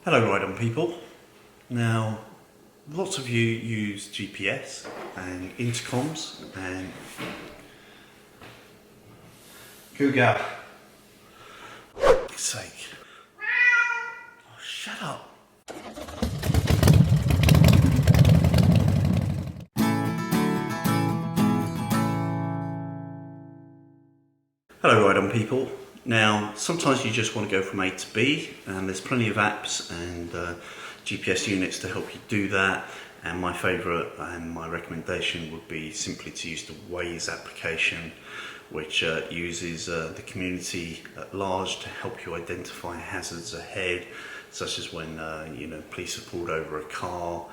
Hello Ride On people. Now, lots of you use GPS and intercoms and Google. For fuck's sake. Oh, shut up. Hello Ride On people. Now, sometimes you just want to go from A to B, and there's plenty of apps and GPS units to help you do that. And my favourite and my recommendation would be simply to use the Waze application, which uses the community at large to help you identify hazards ahead, such as when police have pulled over a car,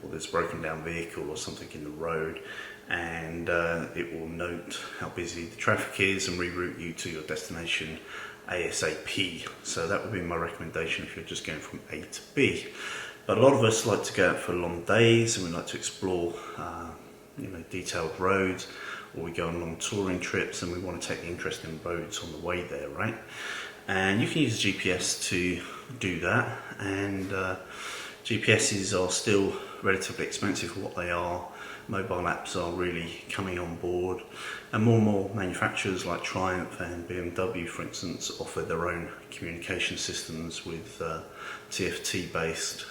or there's a broken down vehicle or something in the road, and it will note how busy the traffic is and reroute you to your destination ASAP. So that would be my recommendation if you're just going from A to B. But a lot of us like to go out for long days and we like to explore detailed roads, or we go on long touring trips and we want to take the interesting roads on the way there, right? And you can use GPS to do that, and GPSs are still relatively expensive for what they are. Mobile apps are really coming on board, and more manufacturers like Triumph and BMW, for instance, offer their own communication systems with TFT based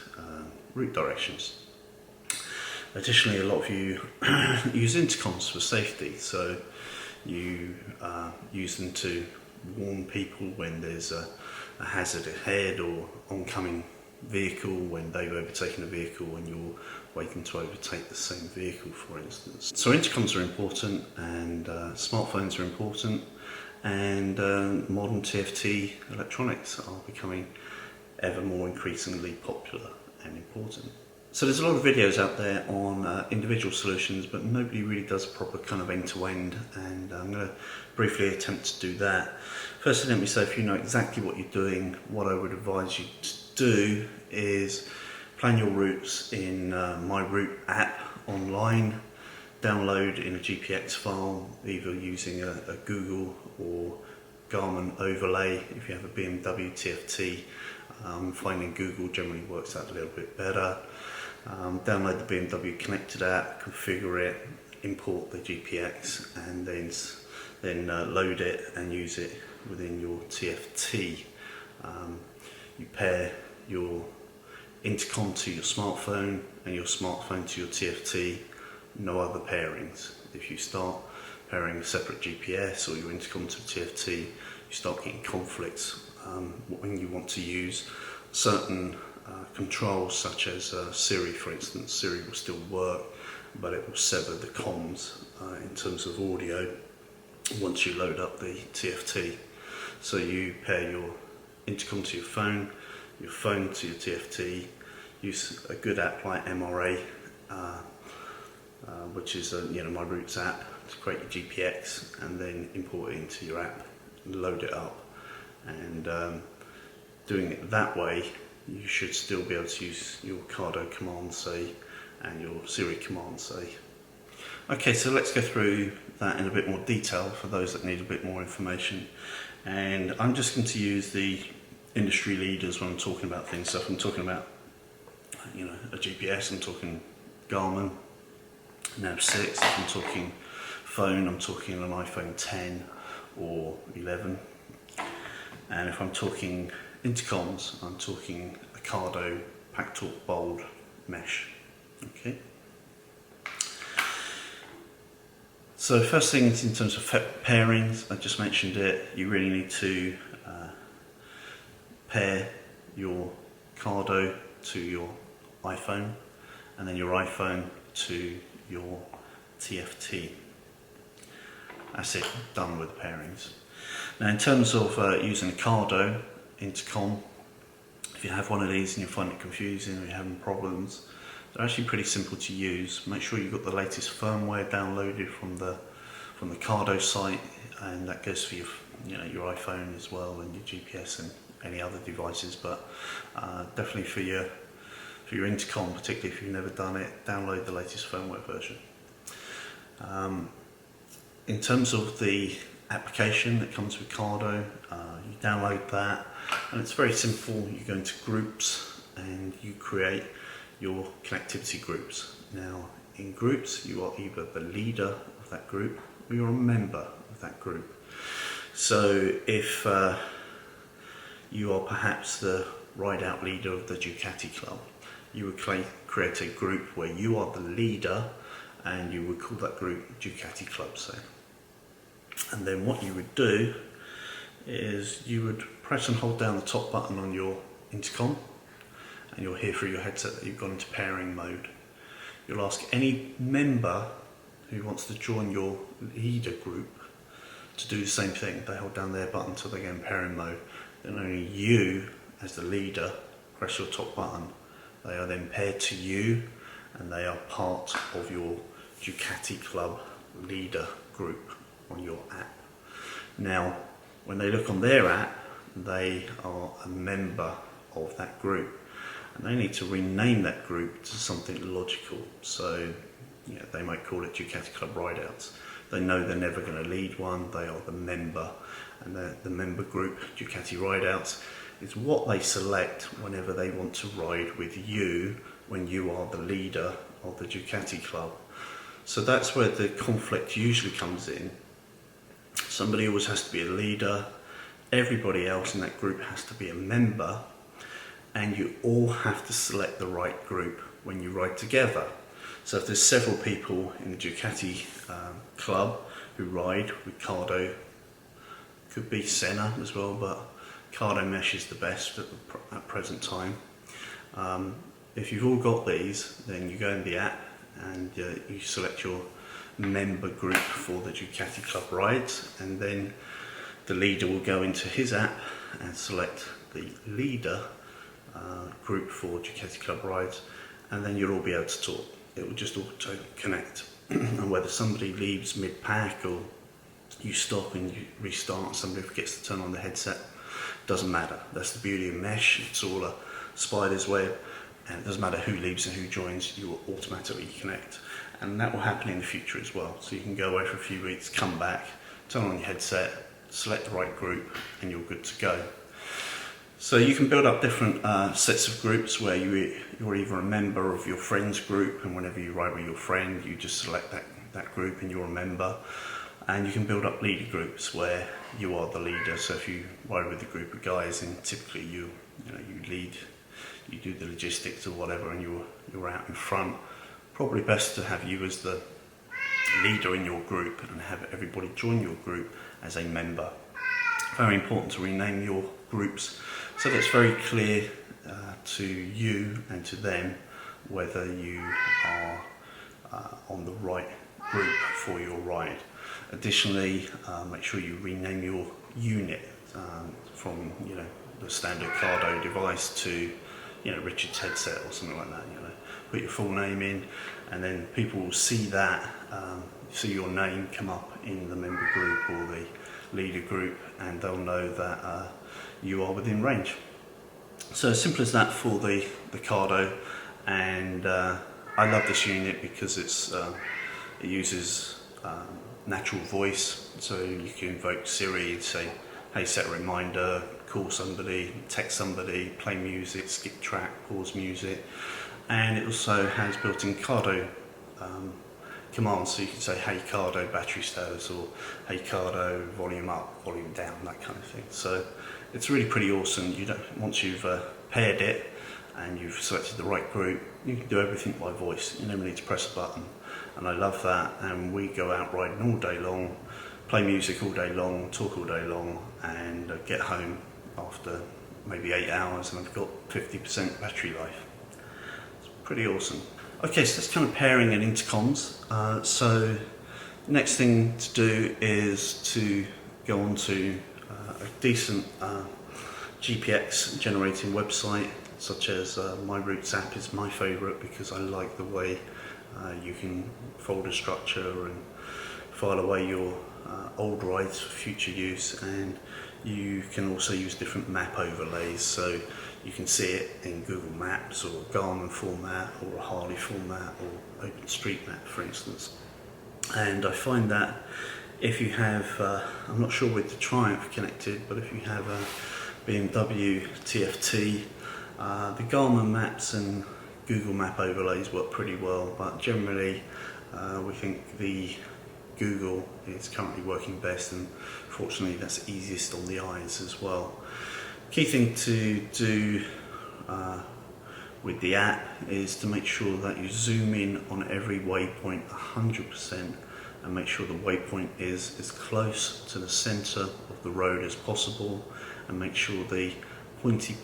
route directions. Additionally, a lot of you use intercoms for safety, so you use them to warn people when there's a hazard ahead or oncoming vehicle, when they've overtaken a vehicle and you're waiting to overtake the same vehicle, for instance. So intercoms are important, and smartphones are important, and modern TFT electronics are becoming ever more increasingly popular and important. So there's a lot of videos out there on individual solutions, but nobody really does a proper kind of end-to-end, and I'm going to briefly attempt to do that. Firstly, let me say, if you know exactly what you're doing, what I would advise you to do is plan your routes in My Route app online, download in a GPX file, either using a Google or Garmin overlay. If you have a BMW TFT, finding Google generally works out a little bit better. Download the BMW Connected app, configure it, import the GPX, and then load it and use it within your TFT. You pair your intercom to your smartphone and your smartphone to your TFT, no other pairings. If you start pairing a separate GPS or your intercom to TFT, you start getting conflicts when you want to use certain controls, such as Siri, for instance. Siri will still work, but it will sever the comms in terms of audio once you load up the TFT. So you pair your intercom to your phone to your TFT, use a good app like MRA, which is My Routes app, to create your GPX, and then import it into your app and load it up. And doing it that way, you should still be able to use your Cardo command, say, and your Siri command, say. Okay, so let's go through that in a bit more detail for those that need a bit more information. And I'm just going to use the industry leaders when I'm talking about things. So if I'm talking about a GPS, I'm talking Garmin Nav 6. If I'm talking phone, I'm talking an iPhone 10 or 11. And if I'm talking intercoms, I'm talking a Cardo PackTalk Bold Mesh. Okay. So first thing, in terms of pairings, I just mentioned it, you really need to pair your Cardo to your iPhone, and then your iPhone to your TFT. That's it, done with the pairings. Now, in terms of using a Cardo intercom, if you have one of these and you find it confusing or you're having problems, they're actually pretty simple to use. Make sure you've got the latest firmware downloaded from the Cardo site, and that goes for your iPhone as well, and your GPS and any other devices, but definitely for your intercom, particularly if you've never done it, download the latest firmware version. In terms of the application that comes with Cardo, you download that, and it's very simple. You go into groups and you create your connectivity groups. Now in groups you are either the leader of that group or you're a member of that group. So if you are perhaps the ride out leader of the Ducati club, you would create a group where you are the leader and you would call that group Ducati Club, say. And then what you would do is you would press and hold down the top button on your intercom, and you'll hear through your headset that you've gone into pairing mode. You'll ask any member who wants to join your leader group to do the same thing. They hold down their button until they get in pairing mode. Then only you, as the leader, press your top button. They are then paired to you, and they are part of your Ducati Club leader group on your app. Now, when they look on their app, they are a member of that group, and they need to rename that group to something logical. So, they might call it Ducati Club Rideouts. They know they're never going to lead one. They are the member, and the member group Ducati Rideouts is what they select whenever they want to ride with you when you are the leader of the Ducati Club. So that's where the conflict usually comes in. Somebody always has to be a leader, everybody else in that group has to be a member, and you all have to select the right group when you ride together. So if there's several people in the Ducati club who ride with Cardo, could be Senna as well, but Cardo Mesh is the best at present time. If you've all got these, then you go in the app and you select your member group for the Ducati Club rides, and then the leader will go into his app and select the leader group for Ducati Club rides, and then you'll all be able to talk. It will just auto connect. And whether somebody leaves mid-pack or you stop and you restart, somebody forgets to turn on the headset, doesn't matter. That's the beauty of Mesh. It's all a spider's web, and it doesn't matter who leaves and who joins, you will automatically connect. And that will happen in the future as well. So you can go away for a few weeks, come back, turn on your headset, select the right group, and you're good to go. So you can build up different sets of groups where you're either a member of your friend's group, and whenever you ride with your friend, you just select that group and you're a member. And you can build up leader groups where you are the leader. So if you ride with a group of guys, and typically you lead, you do the logistics or whatever, and you're out in front. Probably best to have you as the leader in your group and have everybody join your group as a member. Very important to rename your groups so that it's very clear to you and to them whether you are on the right group for your ride. Additionally, make sure you rename your unit from the standard Cardo device to Richard's headset or something like that. Put your full name in, and then people will see that, see your name come up in the member group or the leader group, and they'll know that you are within range. So as simple as that for the Cardo, and I love this unit because it uses natural voice, so you can invoke Siri and say, hey, set a reminder, call somebody, text somebody, play music, skip track, pause music. And it also has built-in Cardo commands, so you can say, hey Cardo, battery status, or hey Cardo, volume up, volume down, that kind of thing. So it's really pretty awesome. Once you've paired it and you've selected the right group, you can do everything by voice. You never need to press a button, and I love that. And we go out riding all day long, play music all day long, talk all day long, and get home after maybe 8 hours, and I've got 50% battery life. Pretty awesome. Okay, so that's kind of pairing and intercoms. So next thing to do is to go on to a decent GPX generating website, such as My Routes app is my favourite because I like the way you can folder structure and file away your old rides for future use, and you can also use different map overlays, so you can see it in Google Maps or Garmin format or a Harley format or OpenStreetMap, for instance. And I find that if you have, I'm not sure with the Triumph connected, but if you have a BMW TFT The Garmin maps and Google map overlays work pretty well, but generally we think the Google is currently working best, and fortunately that's easiest on the eyes as well. Key thing to do with the app is to make sure that you zoom in on every waypoint 100% and make sure the waypoint is as close to the center of the road as possible, and make sure the pointy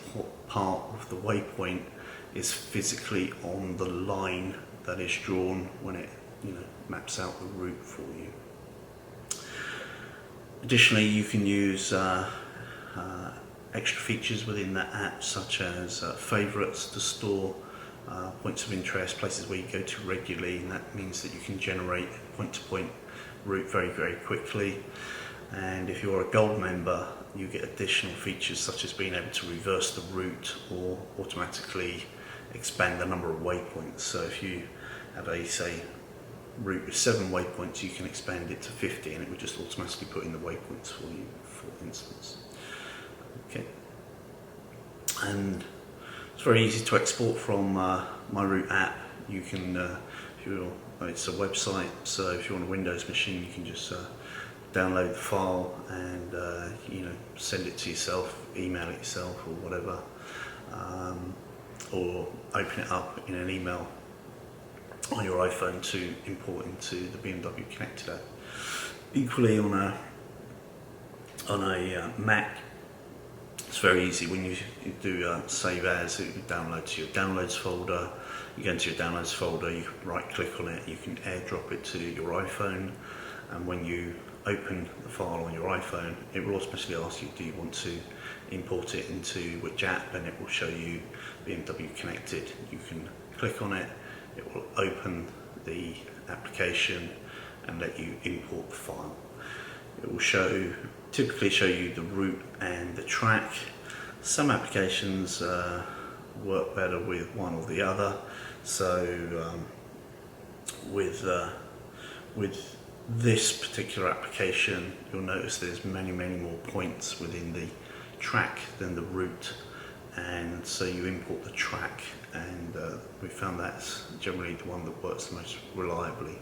part of the waypoint is physically on the line that is drawn when it maps out the route for you. Additionally, you can use extra features within that app, such as favorites to store points of interest, places where you go to regularly, and that means that you can generate point-to-point route very, very quickly. And if you're a gold member, you get additional features such as being able to reverse the route or automatically expand the number of waypoints. So if you have a, say, route with 7 waypoints, you can expand it to 50 and it would just automatically put in the waypoints for you, for instance. Okay. And it's very easy to export from My Route app. You can, it's a website, so if you're on a Windows machine, you can just download the file and send it to yourself, email it yourself or whatever, or open it up in an email on your iPhone to import into the BMW Connected app. Equally on a Mac, it's very easy. When you do save as, it download to your downloads folder. You go into your downloads folder, you can right click on it, you can airdrop it to your iPhone, and when you open the file on your iPhone, it will automatically ask you, do you want to import it into which app, and it will show you BMW Connected. You can click on it, it will open the application and let you import the file. It will typically show you the route and the track. Some applications work better with one or the other. So with this particular application, you'll notice there's many more points within the track than the route, and so you import the track, and we found that's generally the one that works the most reliably.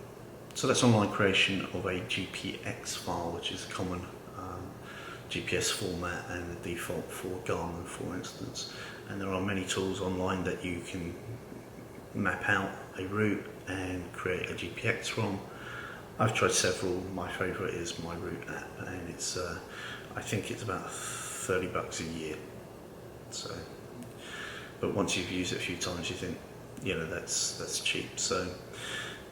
So that's online creation of a GPX file, which is a common GPS format and the default for Garmin, for instance. And there are many tools online that you can map out a route and create a GPX from. I've tried several. My favourite is My Route app, and it's I think it's about $30 a year. So, but once you've used it a few times, you think, that's cheap. So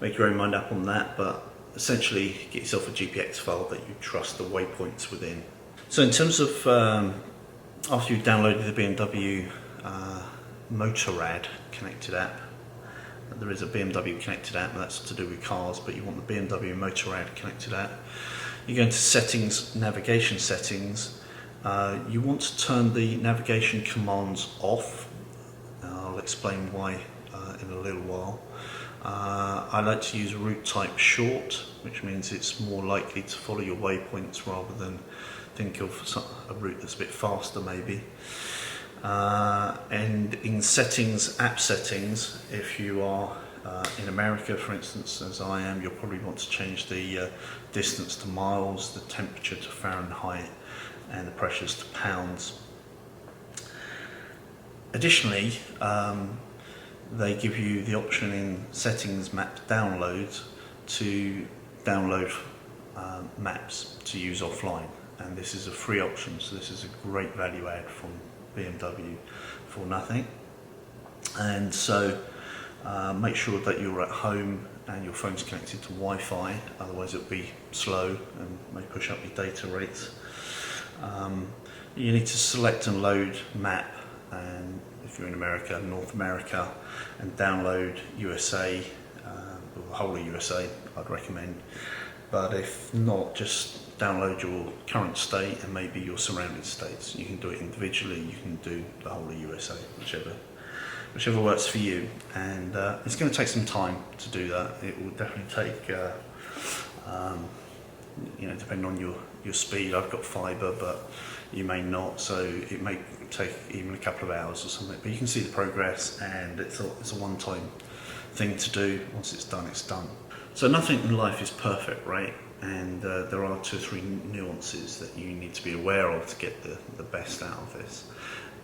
make your own mind up on that, but essentially get yourself a GPX file that you trust the waypoints within. So in terms of after you've downloaded the BMW Motorrad Connected app, there is a BMW Connected app that's to do with cars, but you want the BMW Motorrad Connected app. You go into settings, navigation settings. You want to turn the navigation commands off. I'll explain why in a little while. I like to use route type short, which means it's more likely to follow your waypoints rather than think of a route that's a bit faster maybe. And in settings, app settings, if you are in America, for instance, as I am, you'll probably want to change the distance to miles, the temperature to Fahrenheit, and the pressures to pounds. Additionally, they give you the option in settings map downloads to download maps to use offline, and this is a free option, so this is a great value add from BMW for nothing. And so make sure that you're at home and your phone's connected to Wi-Fi, otherwise it'll be slow and may push up your data rates. You need to select and load map, and if you're in America, North America, and download USA, or the whole of USA I'd recommend, but if not, just download your current state and maybe your surrounding states. You can do it individually, you can do the whole of USA, whichever works for you. And it's going to take some time to do that. It will definitely take, depending on your speed. I've got fibre, but you may not, so it may take even a couple of hours or something, but you can see the progress, and it's a one-time thing to do. Once it's done, it's done. So nothing in life is perfect, right? And there are 2 or 3 nuances that you need to be aware of to get the best out of this.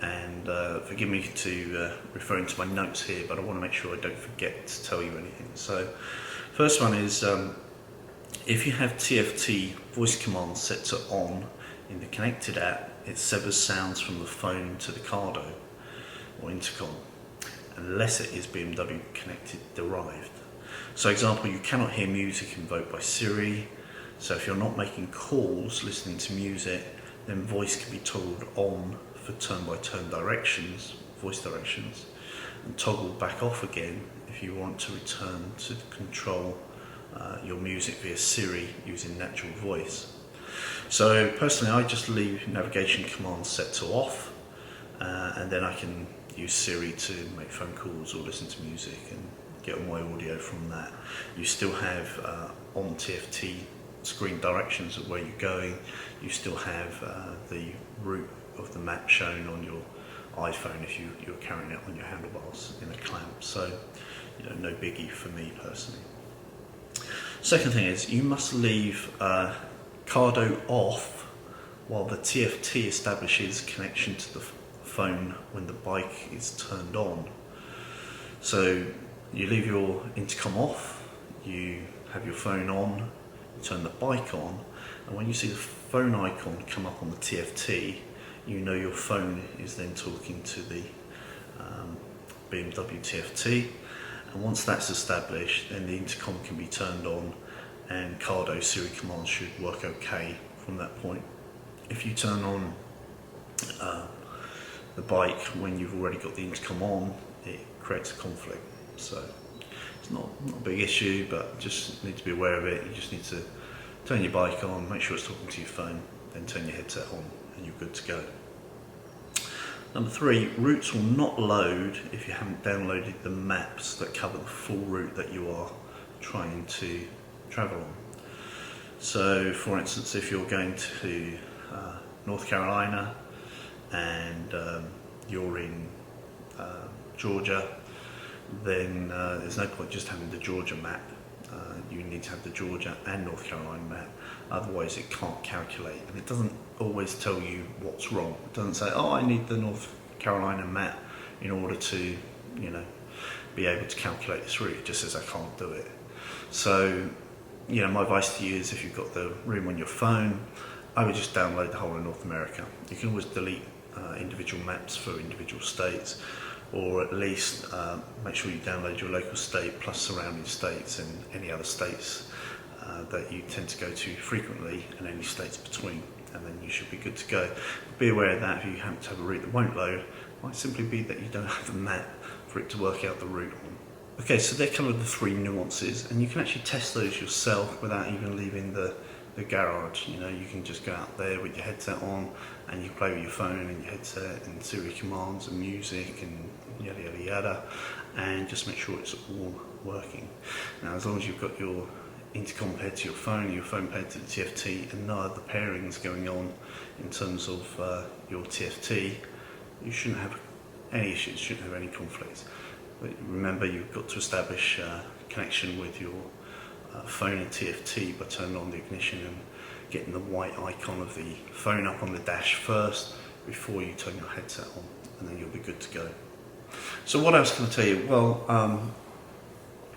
And forgive me to referring to my notes here, but I want to make sure I don't forget to tell you anything. So first one is if you have TFT voice commands set to on in the Connected app, it severs sounds from the phone to the Cardo or intercom, unless it is BMW Connected derived. So example, you cannot hear music invoked by Siri. So if you're not making calls, listening to music, then voice can be toggled on for turn-by-turn directions, voice directions, and toggled back off again if you want to return to control your music via Siri using natural voice. So personally, I just leave navigation commands set to off, and then I can use Siri to make phone calls or listen to music and get all my audio from that. You still have on TFT screen directions of where you're going. You still have the route of the map shown on your iPhone if you're carrying it on your handlebars in a clamp. So, no biggie for me personally. Second thing is, you must leave Cardo off while the TFT establishes connection to the phone when the bike is turned on. So you leave your intercom off, you have your phone on, you turn the bike on, and when you see the phone icon come up on the TFT, you know your phone is then talking to the BMW TFT. And once that's established, then the intercom can be turned on and Cardo Siri commands should work okay from that point. If you turn on the bike when you've already got the intercom on, it creates a conflict. So it's not a big issue, but just need to be aware of it. You just need to turn your bike on, make sure it's talking to your phone, then turn your headset on and you're good to go. Number 3, routes will not load if you haven't downloaded the maps that cover the full route that you are trying to travel on. So for instance, if you're going to North Carolina and you're in Georgia, then there's no point just having the Georgia map. You need to have the Georgia and North Carolina map, otherwise it can't calculate, and it doesn't always tell you what's wrong. It doesn't say, oh, I need the North Carolina map in order to, be able to calculate this route. It just says I can't do it. So, my advice to you is, if you've got the room on your phone, I would just download the whole of North America. You can always delete individual maps for individual states, or at least make sure you download your local state plus surrounding states and any other states that you tend to go to frequently, and any states between, and then you should be good to go. Be aware of that. If you happen to have a route that won't load, it might simply be that you don't have the map for it to work out the route on. Okay, so they're kind of the 3 nuances, and you can actually test those yourself without even leaving the garage. You can just go out there with your headset on and you play with your phone and your headset and Siri commands and music and yada yada yada, and just make sure it's all working. Now, as long as you've got your intercom paired to your phone paired to the TFT, and no other pairings going on in terms of your TFT, you shouldn't have any issues, shouldn't have any conflicts. But remember, you've got to establish connection with your phone and TFT by turning on the ignition and getting the white icon of the phone up on the dash first before you turn your headset on, and then you'll be good to go. So what else can I tell you? Well,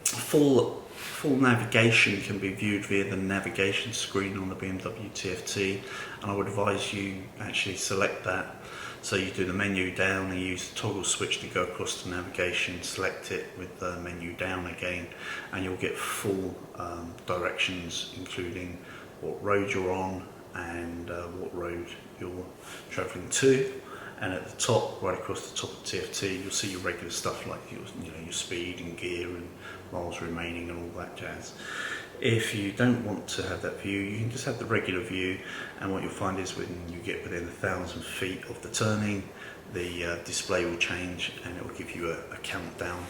full navigation can be viewed via the navigation screen on the BMW TFT, and I would advise you actually select that. So you do the menu down and use the toggle switch to go across to navigation, select it with the menu down again, and you'll get full directions, including what road you're on and what road you're travelling to. And at the top, right across the top of TFT, you'll see your regular stuff like your speed and gear and miles remaining and all that jazz. If you don't want to have that view, you can just have the regular view, and what you'll find is when you get within 1,000 feet of the turning, the display will change and it will give you a countdown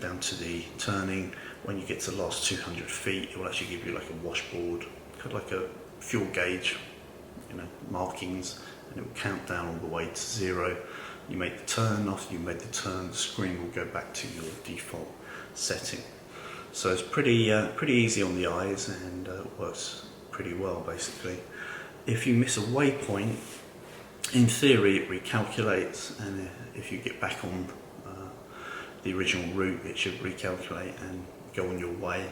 down to the turning. When you get to the last 200 feet, it will actually give you like a washboard, kind of like a fuel gauge, markings and it will count down all the way to 0. You make the turn. After you made the turn, the screen will go back to your default setting. So it's pretty easy on the eyes, and works pretty well basically. If you miss a waypoint, in theory it recalculates, and if you get back on the original route, it should recalculate and go on your way.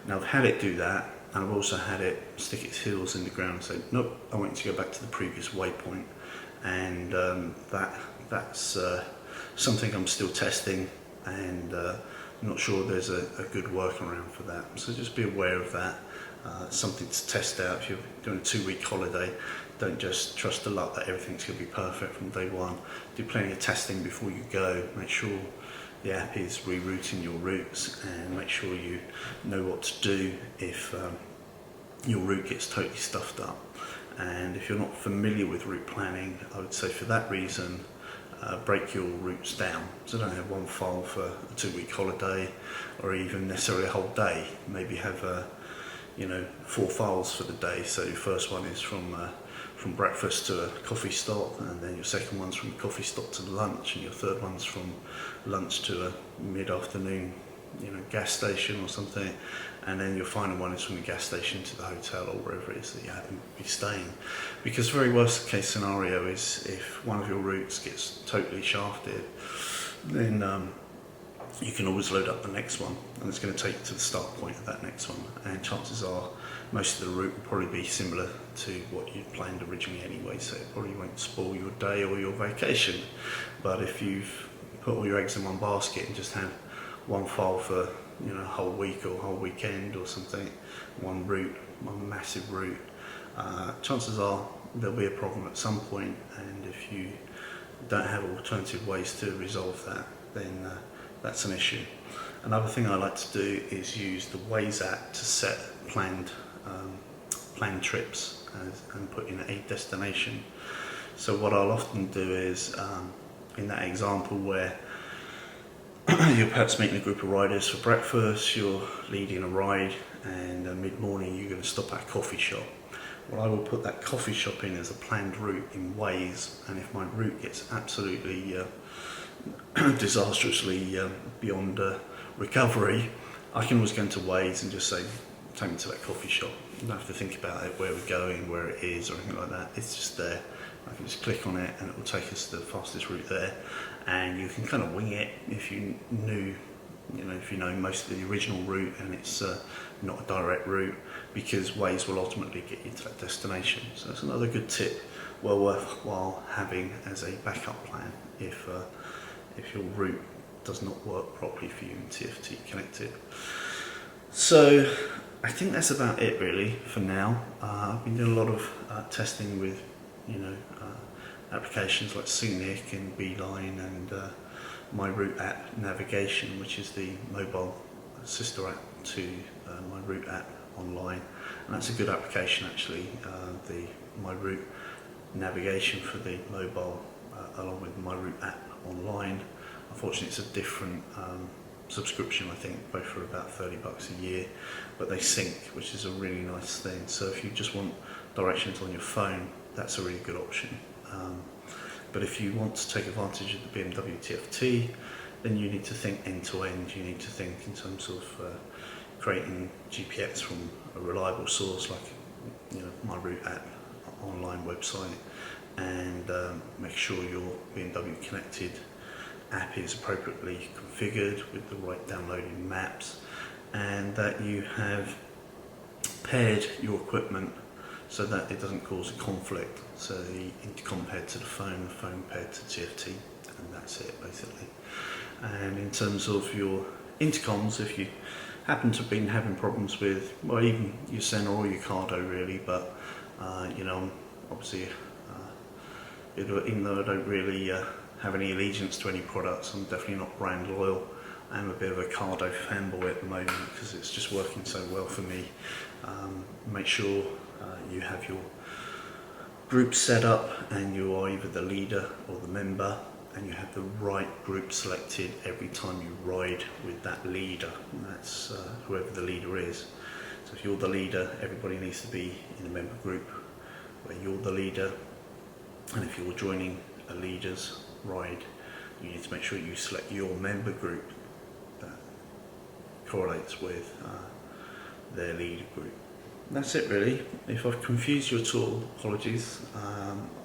Now I've had it do that, and I've also had it stick its heels in the ground and say, nope, I want you to go back to the previous waypoint, and that's something I'm still testing, and I'm not sure there's a good workaround for that. So just be aware of that. Something to test out. If you're doing a 2-week holiday, don't just trust the luck that everything's going to be perfect from day one. Do plenty of testing before you go. Make sure the app is rerouting your routes, and make sure you know what to do if your route gets totally stuffed up. And if you're not familiar with route planning, I would say for that reason, break your routes down. So don't have one file for a 2-week holiday, or even necessarily a whole day. Maybe have 4 files for the day. So your first one is from breakfast to a coffee stop, and then your second one's from coffee stop to lunch, and your third one's from lunch to a mid-afternoon gas station or something, and then your final one is from the gas station to the hotel or wherever it is that you happen to be staying. Because very worst case scenario is if one of your routes gets totally shafted, then you can always load up the next one, and it's going to take you to the start point of that next one, and chances are most of the route will probably be similar to what you'd planned originally anyway, so it probably won't spoil your day or your vacation. But if you've put all your eggs in one basket and just have one file for a whole week or whole weekend or something, one route, one massive route, chances are there'll be a problem at some point, and if you don't have alternative ways to resolve that, then that's an issue. Another thing I like to do is use the Waze app to set planned trips and put in a destination. So what I'll often do is, in that example where you're perhaps meeting a group of riders for breakfast, you're leading a ride, and mid-morning you're going to stop at a coffee shop. Well, I will put that coffee shop in as a planned route in Waze, and if my route gets absolutely disastrously beyond recovery, I can always go into Waze and just say, take me to that coffee shop. You don't have to think about it, where we're going, where it is, or anything like that. It's just there. I can just click on it, and it will take us to the fastest route there. And you can kind of wing it if you know most of the original route, and it's not a direct route, because Waze will ultimately get you to that destination. So that's another good tip, well worthwhile having as a backup plan if your route does not work properly for you in TFT Connected. So I think that's about it really for now. I've been doing a lot of testing with applications like Scenic and Beeline and my route app navigation, which is the mobile sister app to my route app online, and that's a good application actually. The my route navigation for the mobile along with my route app online. Unfortunately, it's a different subscription, I think, both for about $30 a year, but they sync, which is a really nice thing. So if you just want directions on your phone, that's a really good option. But if you want to take advantage of the BMW TFT, then you need to think end to end. You need to think in terms of creating GPS from a reliable source like my route app online website, and make sure your BMW Connected app is appropriately configured with the right downloading maps, and that you have paired your equipment so that it doesn't cause a conflict. So the intercom paired to the phone paired to TFT, and that's it basically. And in terms of your intercoms, if you happen to have been having problems with, well, even your Sony or your Cardo really, but obviously even though I don't really have any allegiance to any products, I'm definitely not brand loyal. I'm a bit of a Cardo fanboy at the moment because it's just working so well for me. Make sure you have your group set up and you are either the leader or the member, and you have the right group selected every time you ride with that leader, and that's whoever the leader is. So if you're the leader, everybody needs to be in a member group. Where you're the leader, And if you're joining a leader's ride, you need to make sure you select your member group that correlates with their leader group. That's it really. If I've confused you at all, apologies.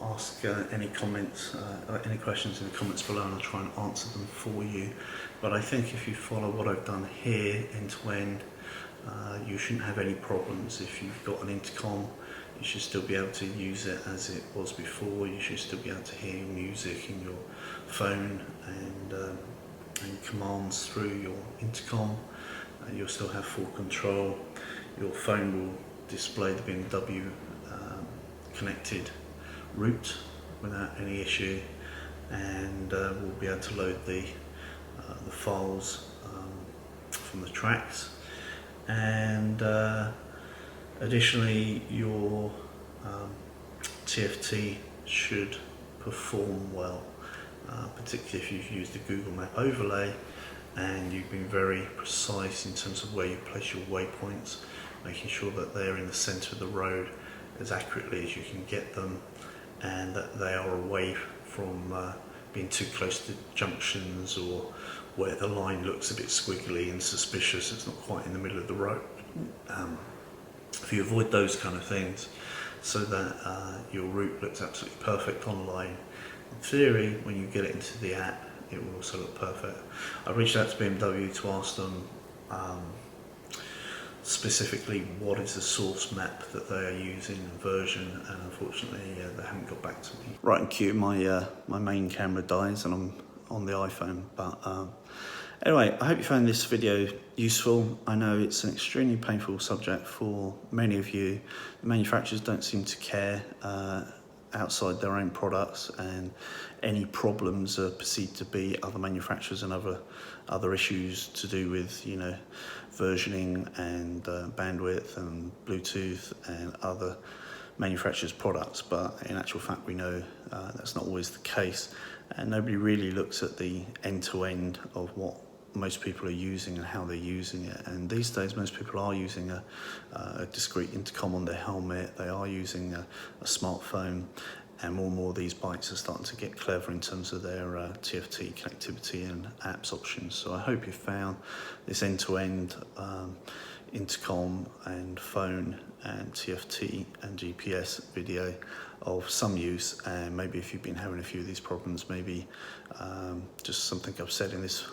Ask any comments, any questions in the comments below, and I'll try and answer them for you. But I think if you follow what I've done here end to end, you shouldn't have any problems. If you've got an intercom, you should still be able to use it as it was before. You should still be able to hear music in your phone and commands through your intercom. You'll still have full control. Your phone will display the BMW Connected route without any issue, and we'll be able to load the files from the tracks. And additionally, your TFT should perform well, particularly if you've used the Google Map overlay and you've been very precise in terms of where you place your waypoints, making sure that they're in the centre of the road as accurately as you can get them, and that they are away from being too close to junctions or where the line looks a bit squiggly and suspicious, it's not quite in the middle of the road. If you avoid those kind of things so that your route looks absolutely perfect online, in theory when you get it into the app it will also look perfect. I reached out to BMW to ask them specifically what is the source map that they are using and version, and unfortunately they haven't got back to me. Right in queue, my main camera dies and I'm on the iPhone, but anyway, I hope you found this video useful. I know it's an extremely painful subject for many of you. The manufacturers don't seem to care outside their own products, and any problems are perceived to be other manufacturers and other issues to do with, you know, versioning and bandwidth and Bluetooth and other manufacturers' products. But in actual fact, we know that's not always the case, and nobody really looks at the end-to-end of what most people are using and how they're using it. And these days most people are using a discrete intercom on their helmet, they are using a smartphone, and more of these bikes are starting to get clever in terms of their TFT connectivity and apps options. So I hope you found this end-to-end intercom and phone and TFT and GPS video of some use, and maybe if you've been having a few of these problems, maybe just something I've said in this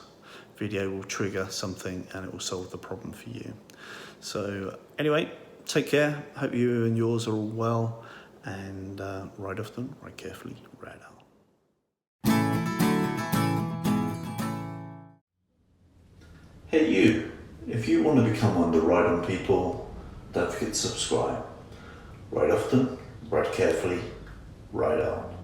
video will trigger something and it will solve the problem for you. So anyway, take care, hope you and yours are all well, and ride often, ride carefully, ride out. Hey you, if you want to become one of the Ride On people, don't forget to subscribe. Ride often, ride carefully, ride out.